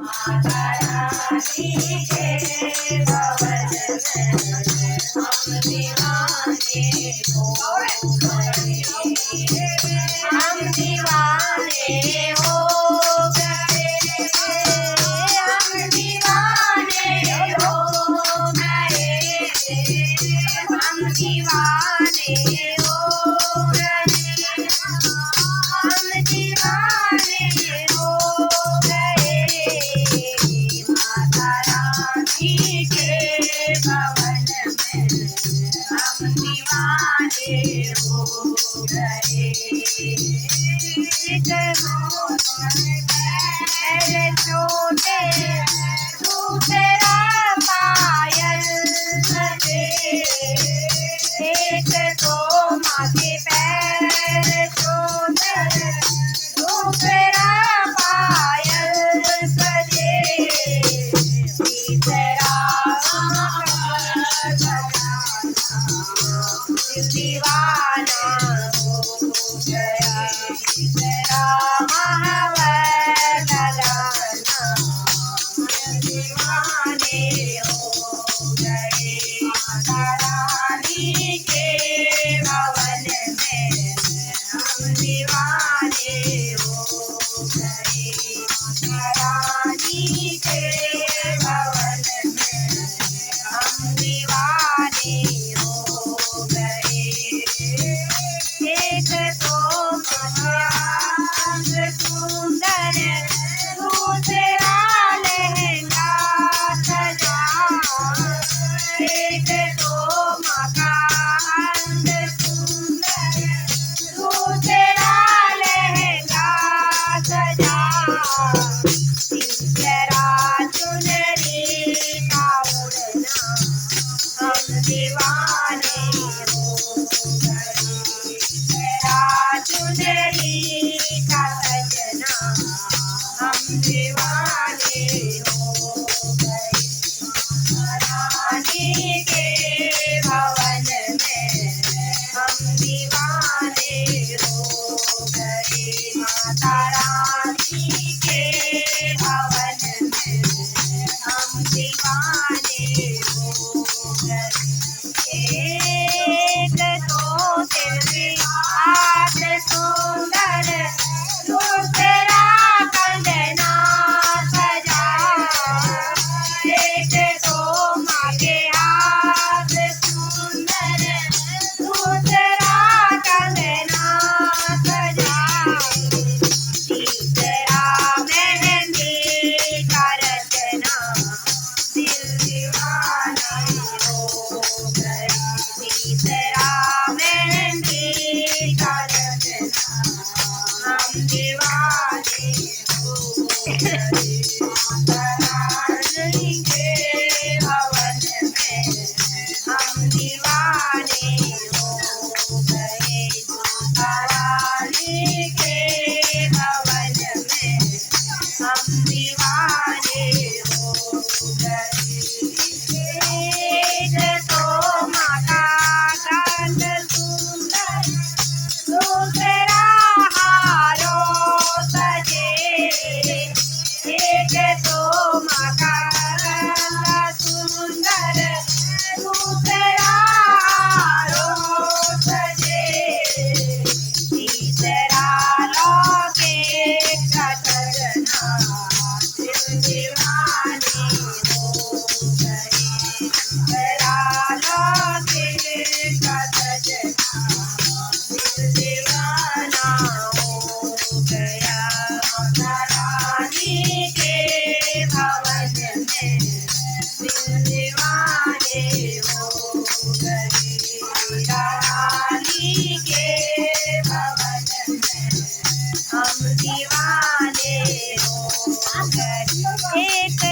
माता रानी के भवन में हम दीवाने हो गए। हम दीवाने हो गए। हम दीवाने हो गए। हम दीवाने हो गए। हम दीवाने हो गए। माता रानी के भवन में हम दीवाने हो गए। मेरे छोटे दूसरा पायल सजे। एक तो माँ के पैर छोटे दूसरा पायल सजे। तीसरा दीवाना हो गया। तीसरा महावर लगाना दीवाने हो गए। माता रानी के भवन में हम दीवाने हो गए। माता रानी के भवन में हम दीवाने हो गए। एक तो महान सुंदर दूसरा लहंगा सजा। एक तो मकान सुंदर दूसरा लहंगा सजा। तीसरा चुनरी का उड़ना हम दीवाने हो गए। तीसरा चुनरी का सजना हम दीवाने हो गए। रानी के भवन में हम दीवाने हो गए। माता रानी के भवन में हम दीवाने हो गए। एक तो तेरे हाथ सुंदर दूसरा कंगना सजा। एक तो माँ के हाथ सुंदर दूसरा कंगना सजा। तीसरा मेहंदी का रचना दिल दीवाना हो गए। तीसरा मेहंदी का रचना हम दीवाने हो गए। माता रानी के भवन में हम दीवाने हो गए। माता रानी के भवन में हम दीवाने हो गए। एक तो माता कांत सुंदर दूसरा हारों सजे। एक तो माता कांत सुंदर दूसरा हारों सजे। तीसरा लौके का सजना दिल दीवाने हो गए। तीसरा लौके का सजना दिल दीवाना हो गया। माता रानी के भवन में दिल दीवाने हो गए। माता रानी के भवन में हम दीवाने हो गए। एक